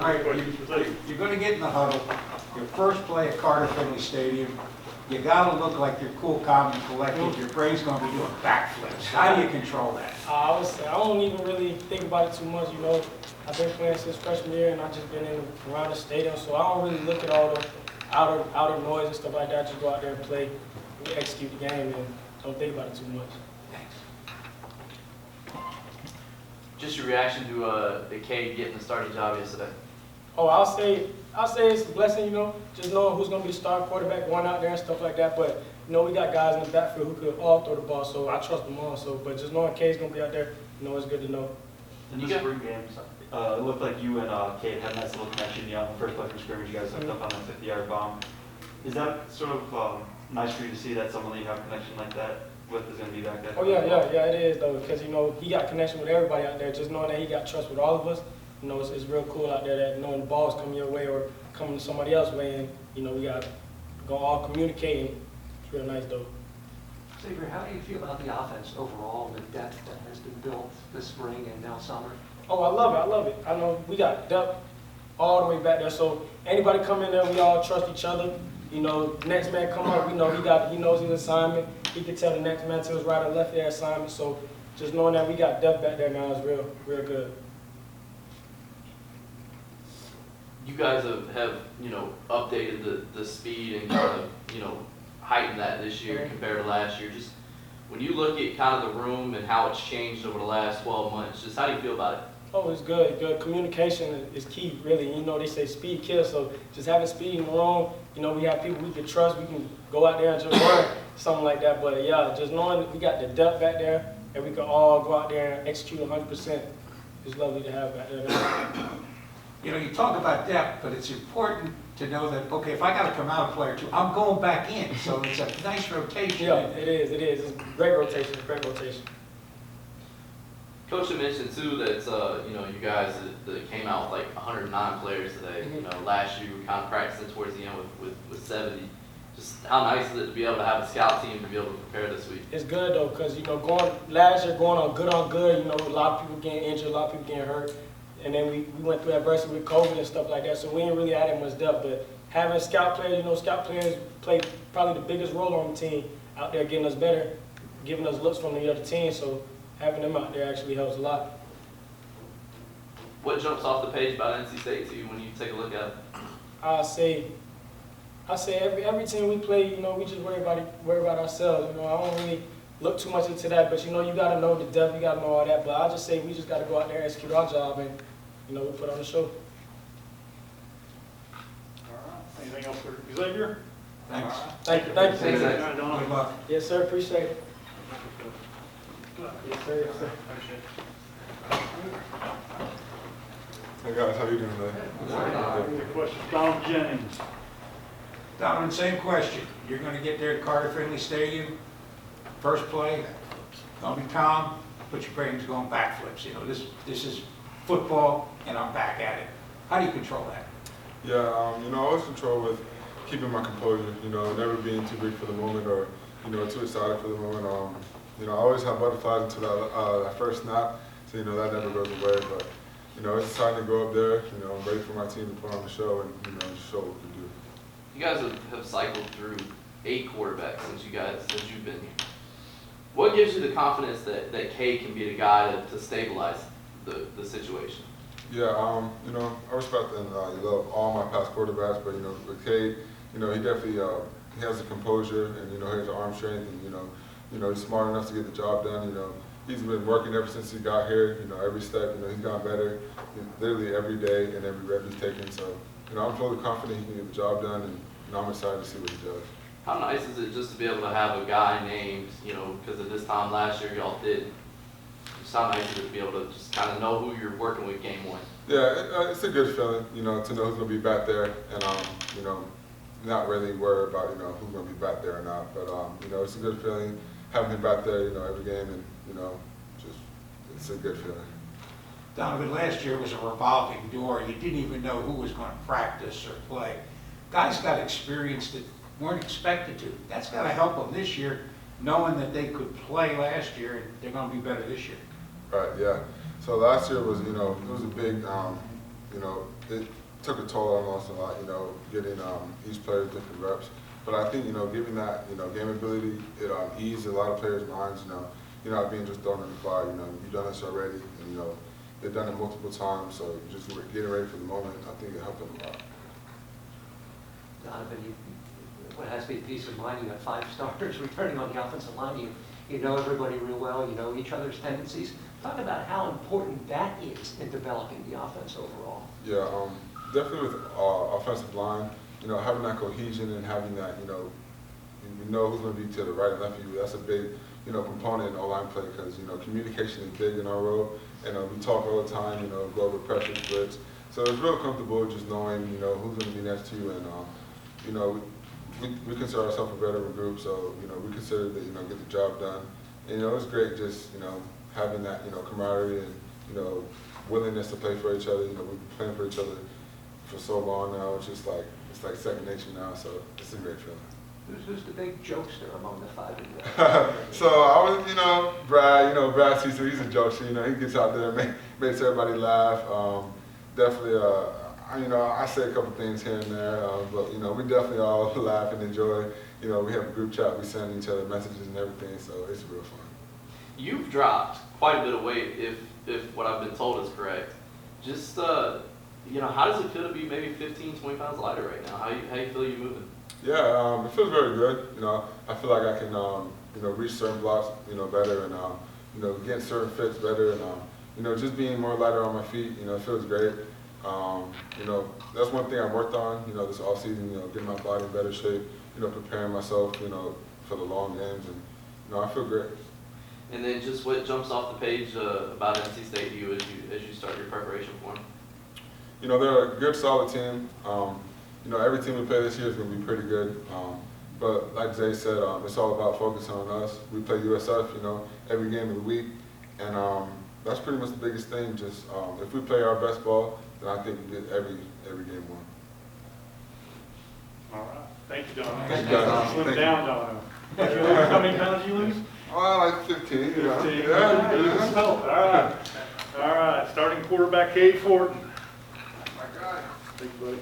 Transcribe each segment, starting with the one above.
All right, you're going to get in the huddle. Your first play at Carter Finley Stadium, you got to look like you're cool, calm, and collected. Your brain's going to be doing backflips. How do you control that? I would say I don't even really think about it too much. You know, I've been playing since freshman year, and I've just been around the stadium, so I don't really look at all the outer noise and stuff like that. I just go out there and play, we execute the game, and don't think about it too much. Just your reaction to the Cade getting the starting job yesterday. Oh, I'll say it's a blessing, you know, just knowing who's going to be the starting quarterback, going out there and stuff like that. But, you know, we got guys in the backfield who could all throw the ball, so I trust them all. So, but just knowing Cade's going to be out there, you know, it's good to know. In the spring games, it looked like you and Cade had a nice little connection. You know, on the first play from scrimmage, you guys hooked up on that 50-yard bomb. Is that sort of nice for you to see that someone that you have a connection like that with is going to be back there? Oh, yeah, it is, though, because, you know, he got connection with everybody out there. Just knowing that he got trust with all of us, you know, it's real cool out there that knowing the ball's coming your way or coming to somebody else's way, and, you know, we got to go all communicating. It's real nice, though. Xavier, how do you feel about the offense overall, the depth that has been built this spring and now summer? Oh, I love it. I know we got depth all the way back there, so anybody come in there, we all trust each other. You know, next man come up, we know he knows his assignment. He can tell the next man to his right or left their assignment. So just knowing that we got depth back there now is real good. You guys have you know, updated the speed and kind of, you know, heightened that this year compared to last year. Just when you look at kind of the room and how it's changed over the last 12 months, just how do you feel about it? Oh, it's good. Communication is key, really. You know, they say speed kills, so just having speed in the room, you know, we have people we can trust. We can go out there and just run, something like that. But, yeah, just knowing that we got the depth back there and we can all go out there and execute 100%, it's lovely to have back there. You know, you talk about depth, but it's important to know that, okay, if I got to come out a player too, I'm going back in. So it's a nice rotation. Yeah, it is. It's great rotation. Coach had mentioned too that you know, you guys that came out with like 109 players today. You know, last year we were kind of practicing towards the end with 70. Just how nice is it to be able to have a scout team to be able to prepare this week? It's good though, because you know, last year going on good, you know, a lot of people getting injured, a lot of people getting hurt, and then we went through adversity with COVID and stuff like that. So we ain't really had that much depth. But having scout players, you know, scout players play probably the biggest role on the team out there, getting us better, giving us looks from the other team. So having them out there actually helps a lot. What jumps off the page about NC State to you when you take a look at it? I say every team we play, you know, we just worry about ourselves. You know, I don't really look too much into that, but you know, you got to know the depth, you got to know all that. But I just say we just got to go out there and execute our job, and you know, we put on the show. All right. Anything else for Xavier? Thanks. Thank you. Thanks, All Zach. right, Donovan. Good luck. Yes, sir. Appreciate it. Yes, sir. Hey guys, how you doing today? Good question. Donovan Jennings. Donovan, same question. You're going to get there at Carter Finley Stadium, first play, going to be calm, but your brain's going backflips. You know, this is football, and I'm back at it. How do you control that? Yeah, you know, I always control with keeping my composure, you know, never being too big for the moment or, you know, too excited for the moment. You know, I always have butterflies until that first snap, so, you know, that never goes away. But, you know, it's time to go up there. You know, I'm ready for my team to put on the show and, you know, show what we do. You guys have cycled through 8 quarterbacks since you've been here. What gives you the confidence that Cade can be the guy to stabilize the situation? Yeah, you know, I respect and love all my past quarterbacks, but, you know, with Cade, you know, he definitely he has the composure and, you know, he has the arm strength and, you know, he's smart enough to get the job done. You know, he's been working ever since he got here. You know, every step, you know, he's gotten better, literally every day and every rep he's taken. So, you know, I'm totally confident he can get the job done, and, you know, I'm excited to see what he does. How nice is it just to be able to have a guy named, you know, because at this time last year y'all did. Just how nice is it to be able to just kind of know who you're working with game one? Yeah, it's a good feeling, you know, to know who's going to be back there and, you know, not really worry about, you know, who's going to be back there or not. But, you know, it's a good feeling having him back there, you know, every game, and, you know, just, it's a good feeling. Donovan, last year was a revolving door. You didn't even know who was going to practice or play. Guys got experience that weren't expected to. That's got to help them this year, knowing that they could play last year and they're going to be better this year. Right, yeah. So last year was, you know, it was a big, you know, it took a toll on us a lot, you know, getting each player different reps. But I think, you know, giving that, you know, game ability, it eased a lot of players' minds, you know, you're not being just thrown in the fire, you know, you've done this already, and, you know, they've done it multiple times, so just getting ready for the moment, I think it helped them a lot. Donovan, what has to be a peace of mind, you got 5 starters returning on the offensive line. You know everybody real well, you know each other's tendencies. Talk about how important that is in developing the offense overall. Yeah, definitely with offensive line, you know, having that cohesion and having that, you know who's going to be to the right and left of you. That's a big, you know, component in O-line play because, you know, communication is big in our role, and we talk all the time, you know, go over pressure, blitz. So it's real comfortable just knowing, you know, who's going to be next to you, and you know, we consider ourselves a veteran group, so, you know, we consider that, you know, get the job done. And, you know, it's great just, you know, having that, you know, camaraderie and, you know, willingness to play for each other. You know, we've been playing for each other for so long now. It's just like, it's like second nature now, so it's a great feeling. Who's the big jokester among the 5 of you? So I was, you know, Brad Cecil, he's a jokester, you know, he gets out there and makes everybody laugh. Definitely, you know, I say a couple things here and there, but, you know, we definitely all laugh and enjoy. You know, we have a group chat, we send each other messages and everything, so it's real fun. You've dropped quite a bit of weight, if what I've been told is correct. Just, you know, how does it feel to be maybe 15, 20 pounds lighter right now? How you feel you moving? Yeah, it feels very good. You know, I feel like I can, you know, reach certain blocks, you know, better, and you know, get certain fits better, and you know, just being more lighter on my feet. You know, it feels great. You know, that's one thing I worked on. You know, this off season, you know, getting my body in better shape. You know, preparing myself, you know, for the long games, and you know, I feel great. And then just what jumps off the page about NC State to you as you start your preparation for them? You know, they're a good, solid team. You know, every team we play this year is going to be pretty good. But like Zay said, it's all about focusing on us. We play USF, you know, every game of the week. And that's pretty much the biggest thing. Just if we play our best ball, then I think we get every game won. All right. Thank you, Donovan. Thank you, guys. Slim Thank down, Donovan. How many pounds did you lose? Oh, like 15, you know. 15. Yeah. All right. All right. Starting quarterback, Cade Fortin. My God. Thank you, buddy.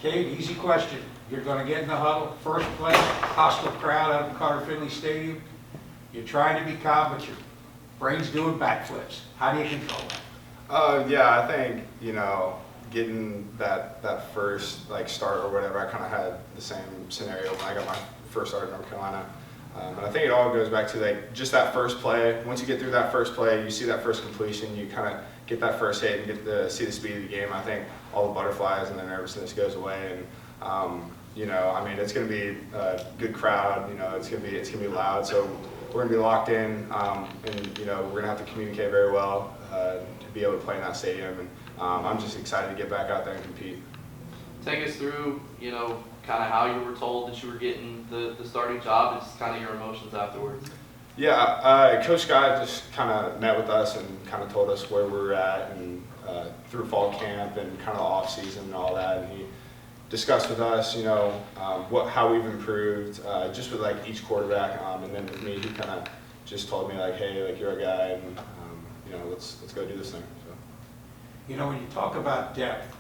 Cade, easy question. You're going to get in the huddle, first play, hostile crowd out in Carter Finley Stadium. You're trying to be calm, but your brain's doing backflips. How do you control that? Yeah, I think, you know, getting that first like start or whatever, I kind of had the same scenario when I got my first start at North Carolina. And I think it all goes back to like just that first play. Once you get through that first play, you see that first completion, you kind of get that first hit and get to see the speed of the game. I think all the butterflies and the nervousness goes away. And you know, I mean, it's going to be a good crowd. You know, it's going to be loud. So we're going to be locked in, and you know, we're going to have to communicate very well to be able to play in that stadium. And I'm just excited to get back out there and compete. Take us through, you know, kind of how you were told that you were getting the starting job, and just kind of your emotions afterwards. Yeah, Coach Scott just kind of met with us and kind of told us where we were at, and through fall camp and kind of off season and all that. And he discussed with us, you know, how we've improved, just with like each quarterback, and then with me, he kind of just told me like, hey, like you're a guy, and you know, let's go do this thing. So. You know, when you talk about depth,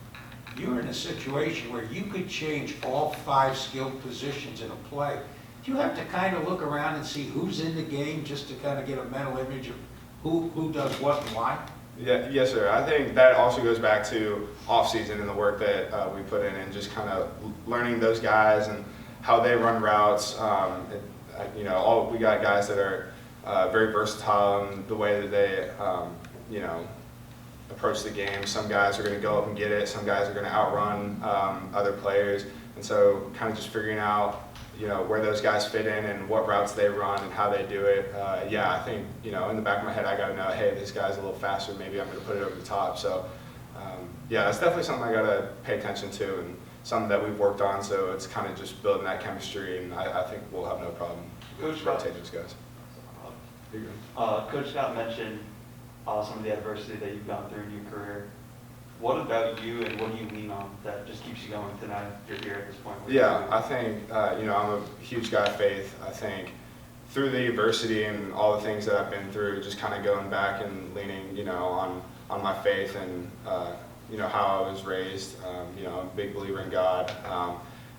you're in a situation where you could change all 5 skilled positions in a play. You have to kind of look around and see who's in the game just to kind of get a mental image of who does what and why. Yeah, yes, sir. I think that also goes back to off-season and the work that we put in, and just kind of learning those guys and how they run routes. You know, we got guys that are very versatile in the way that they, you know, approach the game. Some guys are going to go up and get it. Some guys are going to outrun other players. And so kind of just figuring out, you know, where those guys fit in and what routes they run and how they do it. Yeah, I think, you know, in the back of my head, I got to know, hey, this guy's a little faster. Maybe I'm going to put it over the top. So, yeah, that's definitely something I got to pay attention to, and something that we've worked on. So it's kind of just building that chemistry, and I think we'll have no problem rotating those guys. Coach Scott mentioned some of the adversity that you've gone through in your career. What about you, and what do you lean on that just keeps you going tonight? You're here at this point. Yeah, I think, you know, I'm a huge guy of faith. I think through the adversity and all the things that I've been through, just kind of going back and leaning, you know, on my faith and, you know, how I was raised. You know, I'm a big believer in God.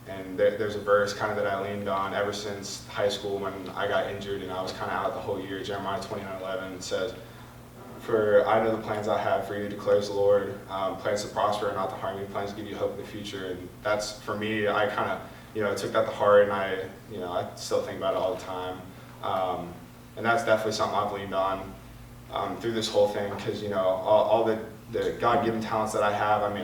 And there's a verse kind of that I leaned on ever since high school when I got injured and I was kind of out the whole year. Jeremiah 29:11 says, "For I know the plans I have for you, declares the Lord, plans to prosper and not to harm you, plans to give you hope in the future." And that's, for me, I kind of, you know, took that to heart, and I still think about it all the time. And that's definitely something I've leaned on through this whole thing, because, you know, all the God-given talents that I have, I mean,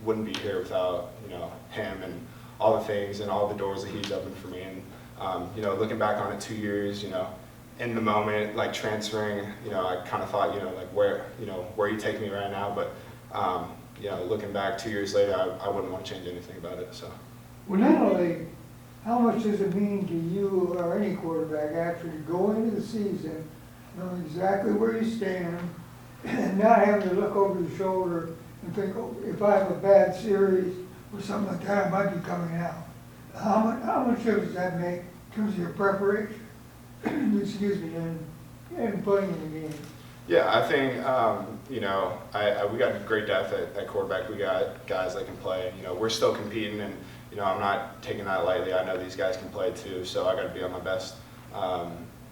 wouldn't be here without, you know, him and all the things and all the doors that he's opened for me. And, you know, looking back on it 2 years, you know, in the moment, like transferring, you know, I kind of thought, you know, like where you take me right now, but, you know, looking back 2 years later, I wouldn't want to change anything about it, so. Well, not only, how much does it mean to you or any quarterback actually go into the season, know exactly where you stand, and not having to look over your shoulder and think, oh, if I have a bad series or something like that, I might be coming out. How much difference does that make in terms of your preparation? Excuse me, and playing in the game? Yeah, I think, you know, we got great depth at quarterback. We got guys that can play. You know, we're still competing, and, you know, I'm not taking that lightly. I know these guys can play too, so I got to be on my best,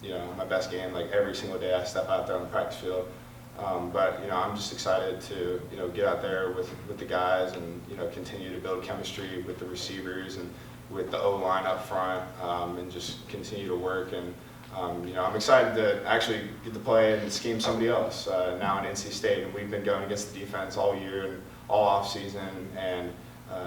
you know, my best game. Like every single day I step out there on the practice field. But, you know, I'm just excited to, you know, get out there with the guys and, you know, continue to build chemistry with the receivers and with the O-line up front, and just continue to work. And, you know, I'm excited to actually get to play and scheme somebody else now in NC State. And we've been going against the defense all year and all off season, and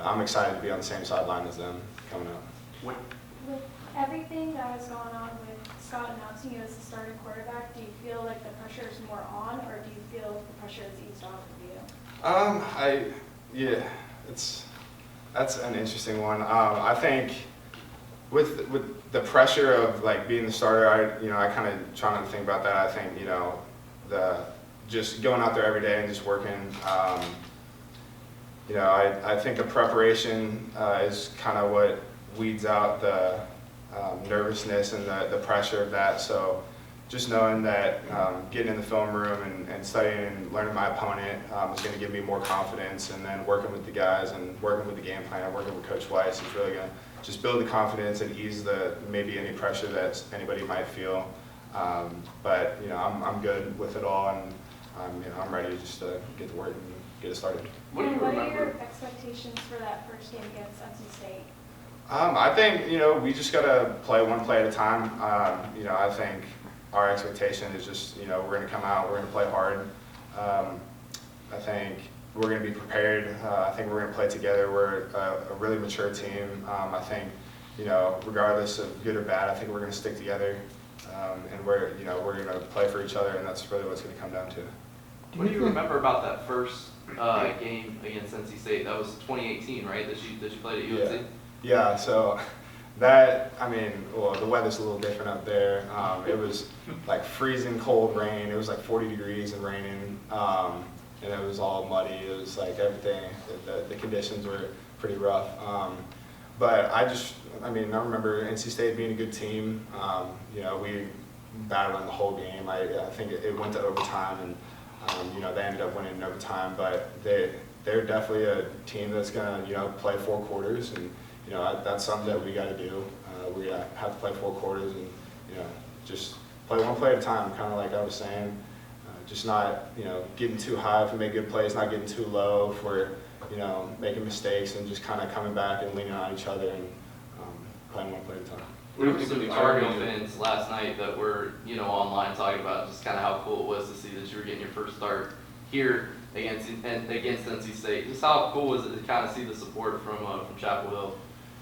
I'm excited to be on the same sideline as them coming up. With everything that has gone on with Scott announcing you as the starting quarterback, do you feel like the pressure is more on, or do you feel the pressure is eased off of you? Yeah, that's an interesting one. I think with the pressure of like being the starter, I kind of trying to think about that. I think, you know, just going out there every day and just working. You know, I think the preparation is kind of what weeds out the nervousness and the pressure of that. So just knowing that getting in the film room and studying and learning my opponent is going to give me more confidence, and then working with the guys and working with the game plan, working with Coach Weiss is really going to just build the confidence and ease maybe any pressure that anybody might feel. But, you know, I'm good with it all, and you know, I'm ready just to get to work and get it started. What are your expectations for that first game against NC State? I think, you know, we just got to play one play at a time. You know, I think our expectation is just, you know, we're going to come out, we're going to play hard. I think we're going to be prepared. I think we're going to play together. We're a really mature team. I think, you know, regardless of good or bad, I think we're going to stick together. And we're going to play for each other, and that's really what's going to come down to. What do you remember about that first game against NC State? That was 2018, right? That you played at USF? Yeah, so that, I mean, well, the weather's a little different up there. It was like freezing cold rain. It was like 40 degrees and raining, and it was all muddy. It was like everything, the conditions were pretty rough. But I remember NC State being a good team. You know, we battled in the whole game. I think it went to overtime, and you know, they ended up winning in overtime. But they're definitely a team that's gonna, you know, play 4 quarters, and you know, that's something that we got to do. We're gonna have to play 4 quarters, and you know, just play one play at a time. Kind of like I was saying, just not, you know, getting too high if we make good plays, not getting too low if we're, you know, making mistakes, and just kind of coming back and leaning on each other and playing one play at a time. There were some Argo fans last night that were, you know, online talking about just kind of how cool it was to see that you were getting your first start here against NC State. Just how cool was it to kind of see the support from Chapel Hill?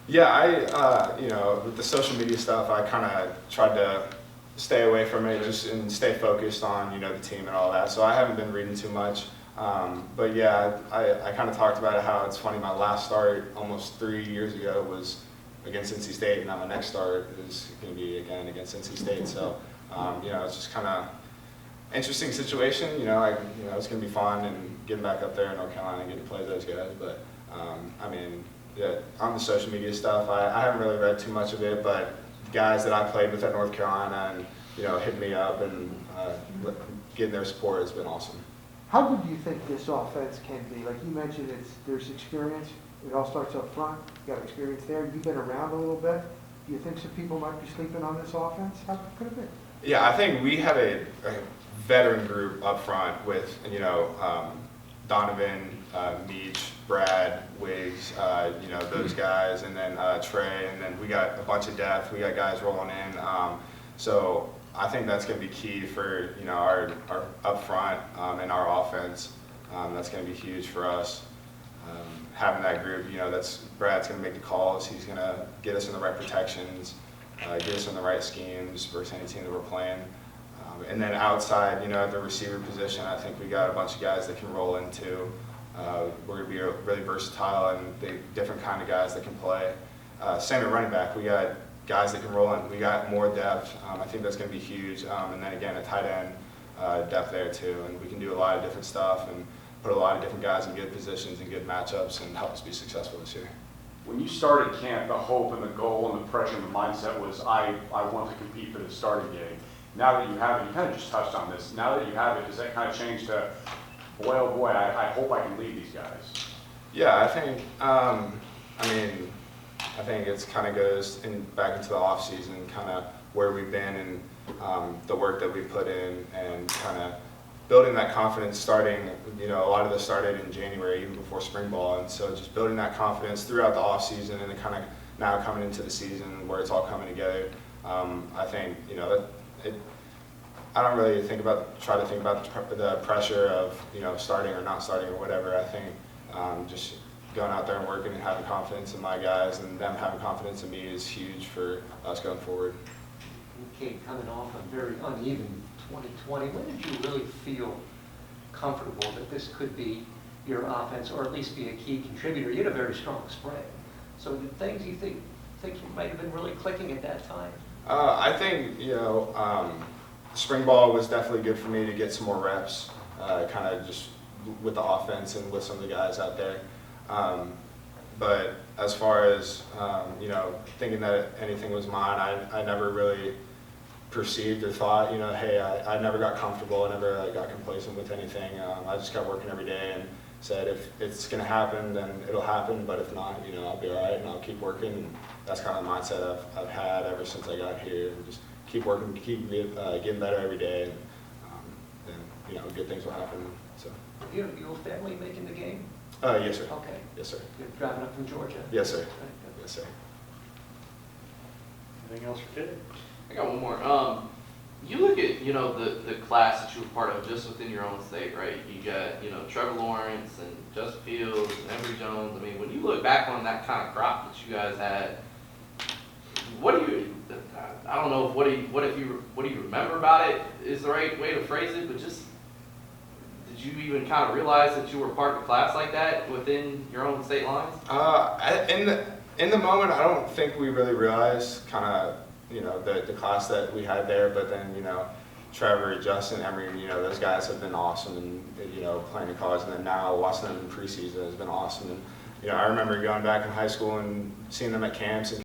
Yeah, you know, with the social media stuff, I kind of tried to stay away from it and stay focused on, you know, the team and all that. So I haven't been reading too much. But yeah, I kind of talked about it, how it's funny, my last start almost 3 years ago was against NC State, and now my next start is going to be again against NC State. So, you know, it's just kind of interesting situation. You know, it's going to be fun, and getting back up there in North Carolina and getting to play those guys. But, I mean, yeah, on the social media stuff, I haven't really read too much of it, but guys that I played with at North Carolina and, you know, hitting me up and getting their support has been awesome. How good do you think this offense can be? Like you mentioned, there's experience. It all starts up front. You got experience there. You've been around a little bit. Do you think some people might be sleeping on this offense? How could it be? Yeah, I think we have a veteran group up front with, you know, Donovan, Meach, Brad, Wiggs, you know, those guys, and then Trey, and then we got a bunch of depth. We got guys rolling in. So I think that's going to be key for, you know, our up front and our offense. That's going to be huge for us. Having that group, you know, Brad's going to make the calls. He's going to get us in the right protections, get us in the right schemes versus any team that we're playing. And then outside, you know, at the receiver position, I think we got a bunch of guys that can roll into. We're going to be really versatile and different kind of guys that can play. Same at running back. We got guys that can roll in. We got more depth. I think that's going to be huge. And then again, a tight end depth there too. And we can do a lot of different stuff and put a lot of different guys in good positions and good matchups and help us be successful this year. When you started camp, the hope and the goal and the pressure and the mindset was, I want to compete for the starting gig. Now that you have it, you kind of just touched on this, now that you have it, does that kind of change to, boy, oh boy, I hope I can lead these guys? Yeah, I think, I think it's kind of goes back into the off season, kind of where we've been and the work that we've put in and kind of building that confidence starting, you know, a lot of this started in January, even before spring ball. And so just building that confidence throughout the off season and then kind of now coming into the season where it's all coming together. I think, you know, I don't really try to think about the pressure of, you know, starting or not starting or whatever. I think just going out there and working and having confidence in my guys and them having confidence in me is huge for us going forward. Cade, coming off a very uneven 2020, when did you really feel comfortable that this could be your offense or at least be a key contributor? You had a very strong spring. So the things you think you might have been really clicking at that time? I think, you know, spring ball was definitely good for me to get some more reps, kind of just with the offense and with some of the guys out there. But as far as, you know, thinking that anything was mine, I never really perceived or thought, you know, hey, I never got comfortable, I never got complacent with anything. I just got working every day and said if it's going to happen, then it'll happen, but if not, you know, I'll be all right and I'll keep working. And that's kind of the mindset I've had ever since I got here. And just keep working, keep getting better every day, and then, you know, good things will happen. So. Your family making the game? Yes, sir. Okay. Yes, sir. You're driving up from Georgia? Yes, sir. Right. Yes, sir. Anything else for Cade? I got one more. You look at, you know, the class that you were part of just within your own state, right? You got, you know, Trevor Lawrence and Justin Fields and Emory Jones. I mean, when you look back on that kind of crop that you guys had, what do you, I don't know, what do you remember about it is the right way to phrase it, but just, did you even kind of realize that you were part of a class like that within your own state lines? In the moment, I don't think we really realized kind of, you know, the class that we had there, but then, you know, Trevor, Justin, Emory, you know, those guys have been awesome and, you know, playing in college, and then now watching them in preseason has been awesome. And, you know, I remember going back in high school and seeing them at camps and